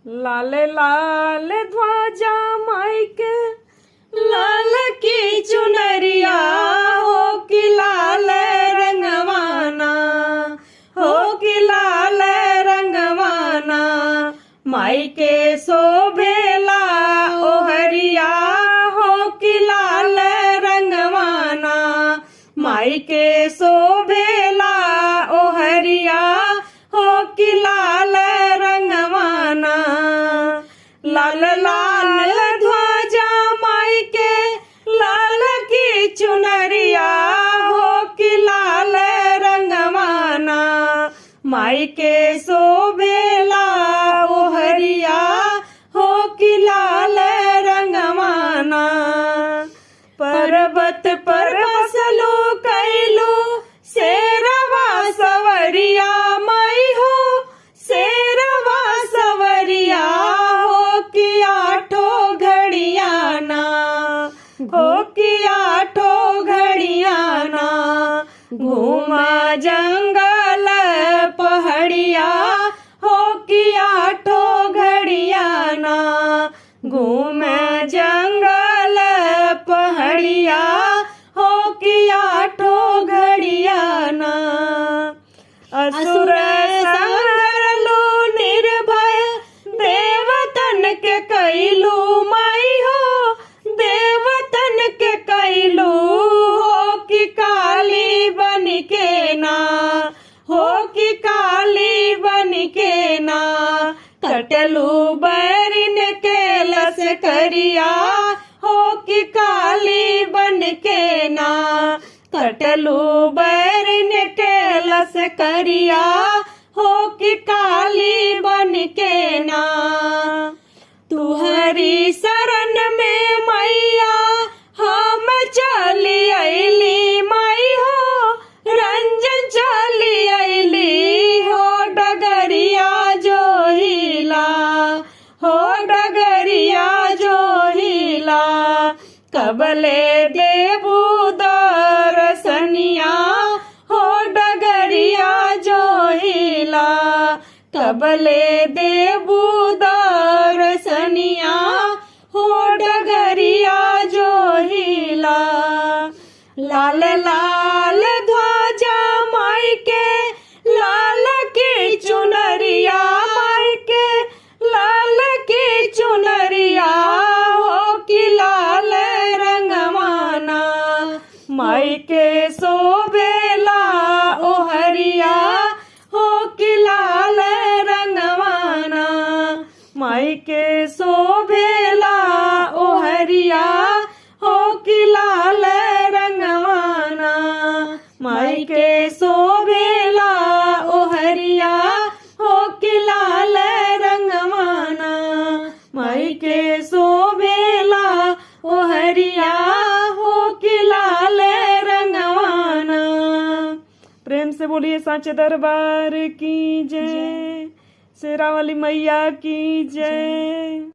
लाल लाल ध्वजा माई के लाल की चुनरिया हो कि लाल रंगवाना हो कि लाल रंगवाना माई के शोभेला ओहरिया हो कि लाल रंगवाना माई के शोभेला ओहरिया हो कि लाल रंगवाना लाल लाल ध्वजा माई के लाल की चुनरिया हो कि लाल रंगवाना माई के शोभेला ओहरिया हो कि लाल रंगवाना पर्वत पर बसलो कैलो शेरवा सवरिया माई हो शेरवा सवरिया हो कि आठो घड़ियाना हो कि आठो घड़ियाना घूमा जंगल पहाड़िया हो कि आठो घड़ियाना घूमे जंगल पहाड़िया हो कि आठो घड़ियाना असुर संगरलू निर्भय देवतन के कैलू माई हो देवतन के कैलू हो कि काली बन के ना हो कि काली बन के ना कटलू बैरिन के लस करिया हो कि काली बन के ना कटलू बैरिन के लस करिया हो कि काली बन के ना तुहरी शरण में मैया हम चली अली माई हो रंजन चली अली हो डगरिया जो हिला हो डगरिया जो हिला कबले देबू दर्शनिया हो डगरिया जो हिला कबले देबू दर्शनिया हो डगरिया जो हिला लाल लाल ध्वजा माई के लाल की चुनरिया माई के लाल की चुनरिया हो कि लाल रंगवाना माई के शोभेला ओहरिया हो कि लाल रंगवाना माई के शोभेला ओहरिया हो कि लाल रंगवाना माई के शोभेला ओहरिया हो कि लाल रंगवाना माई के शोभेला ओहरिया हो कि लाल रंगवाना। प्रेम से बोलिए सांचे दरबार की जय, शेरा वाली मैया की जय।